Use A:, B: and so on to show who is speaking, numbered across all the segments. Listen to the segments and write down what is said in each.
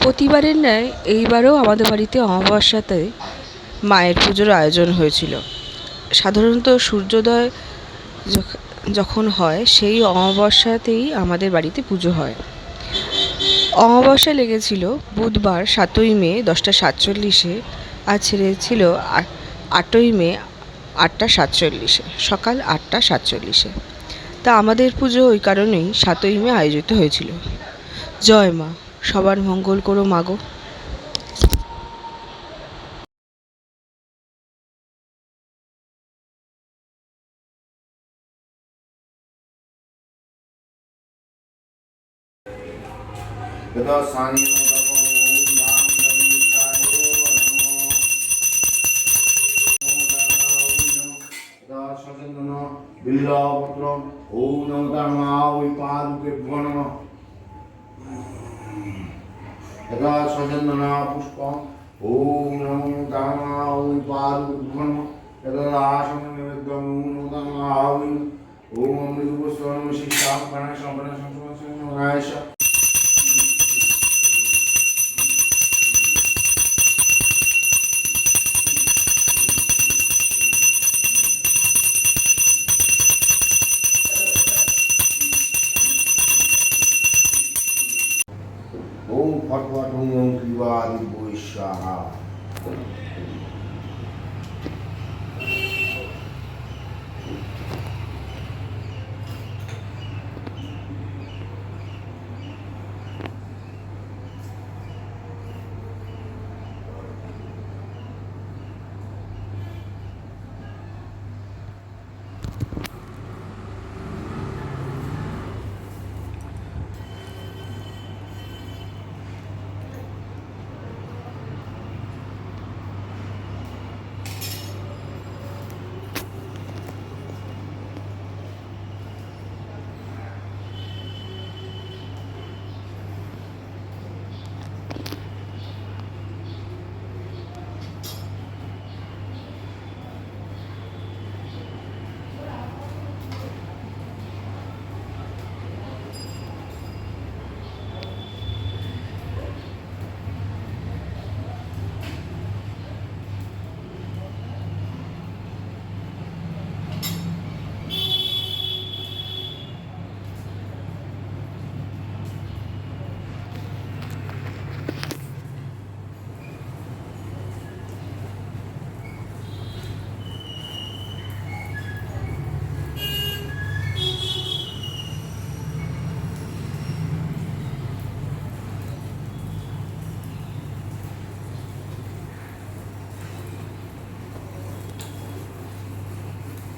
A: প্রতিবারের ন্যায় এইবারও আমাদের বাড়িতে অমাবস্যাতে মায়ের পুজোর আয়োজন হয়েছিল। সাধারণত সূর্যোদয় যখন হয় সেই অমাবস্যাতেই আমাদের বাড়িতে পুজো হয়। অমাবস্যা লেগেছিল বুধবার 7ই মে 10:47-এ, আর ছেড়েছিল 8ই মে 8:47, সকাল 8:47। তা আমাদের পুজো ওই কারণেই 7ই মে আয়োজিত হয়েছিল। জয় মা, সবার মঙ্গল করো মাগো।
B: বিল্লপত্রম ওম নমো ধর্মা ওই পাদুকেভ্যো নমঃ। যথা সচন্দনা পুষ্পম ওম নমো ধর্মা ওই পাদুকেভ্যো নমঃ। যথা আসন নিবেদ্যম ওম নমো ধর্মা ওই ওম অমৃত পুষ্প নমঃ শিষ্টাং প্রাণায় সম্পন্ন সংসমায় ওম ফটফট ওম ওম ক্রিবাদি বৈশাহা।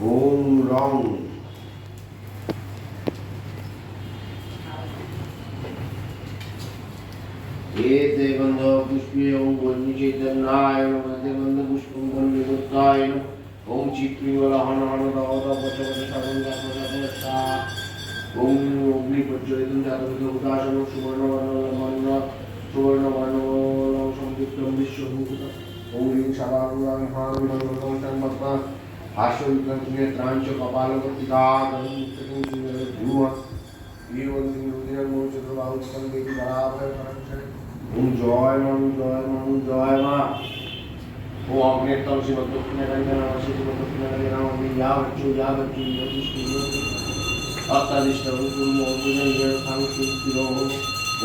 B: ওম রং एते गंध पुष्पे ओम वन्यचैतन्याय नमः। एते गंध पुष्पं वन्यगोत्राय नमः। ओम चित्रिवला हन हन दावता पचपच शागं जातसा ओम अग्नि प्रज्वलितं जातवेद उदासनं सुवर्णवर्णं सुवर्णवर्णं संयुक्तं विश्वभूत ओम ह्रीं शावारुणां हारुणं संमत्ता आश्वयुक्तं नेत्रांच कपालवर्तिका गणमुक्तं भ्रुवः एवं दिनं मोचत्रबाहुस्तं देवी बराबर ओम जय मान जय मान जय मा। ओम अग्नेतम शिव दक्षिणकाली नमः शिव दक्षिणकाली नमः। या बच्चू योगिष्टि अत्तादिष्ट ओम ओम सांस्कृतिक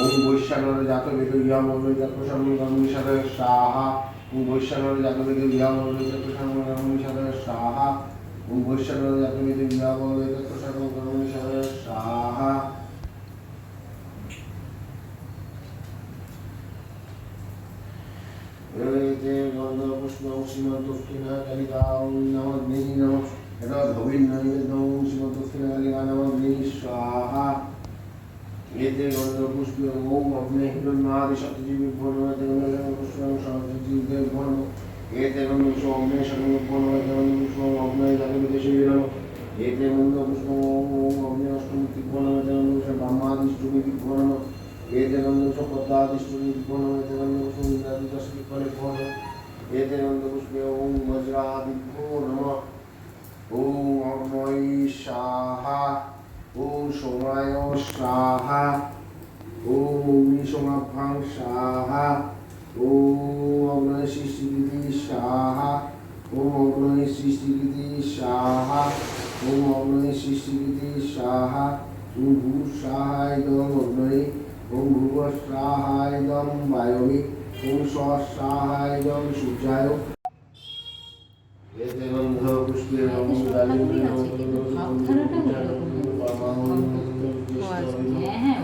B: ओम वैश्वानर जात वेद या मोल जात सामने गंगेशर स्वाहा। ओम वैश्वानर जात वेद या मोल जात सामने गंगेशर स्वाहा। ओम वैश्वानर जात वेद या मोल जात सामने गंगेशर स्वाहा। एते गंध पुष्पं श्रीमद्दक्षिणकालिका ओम नमः अग्निः नमः। यदा भविर्नैवेद्यं श्रीमद्दक्षिणकालिका नमः अग्निः स्वाहा। एते गंध पुष्पं ओम अग्ने हिरण्यादिशक्तिजीवेभ्यो नमः। एते गंध पुष्पं शान्तिजीवेभ्यो नमः। एते गंध पुष्पं अग्ने शक्तिजीवेभ्यो नमः। एते गंध पुष्पं अग्ने जातवेदेभ्यो नमः। एते गंध पुष्पं ओम अग्ने अष्टमूर्तिभ्यो नमः। एते गंध पुष्पं ब्रह्मादिष्टमूर्तिभ्यो नमः। एते गंध पुष्पं पद्मादिष्टमूर्तिभ्यो नमः। एते गंध पुष्पं इंद्रादिष्टमूर्तिभ्यो नमः। एते गंध पुष्पं ओम वज्रादिभ्यो नमः। ओम अग्नये स्वाहा ओम सोमाय स्वाहा ওম অগ্নিশমাভ্যাং স্বাহা ওম অগ্নয় সৃষ্টিকৃতি স্বাহা ওম অগ্নয় সৃষ্টিকৃতি স্বাহা ওম অগ্নয় সৃষ্টিকৃতি স্বাহা ওম ভূ স্বাহাইদম অগ্নয়ে ওম ভুব স্বাহাইদম বায়বে ওম স্ব স্বাহাইদম সূর্যায় এতে গন্ধ পুষ্পে নমো গালিবে নমো
C: ভাবধারাটা ওইরকম। হ্যাঁ,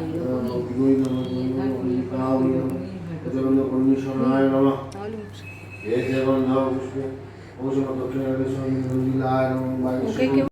B: কন্ডিশনায় নমঃ এতে গন্ধ পুষ্পে ওম দক্ষিণায় নমো বায়ু
A: ওকে কেউ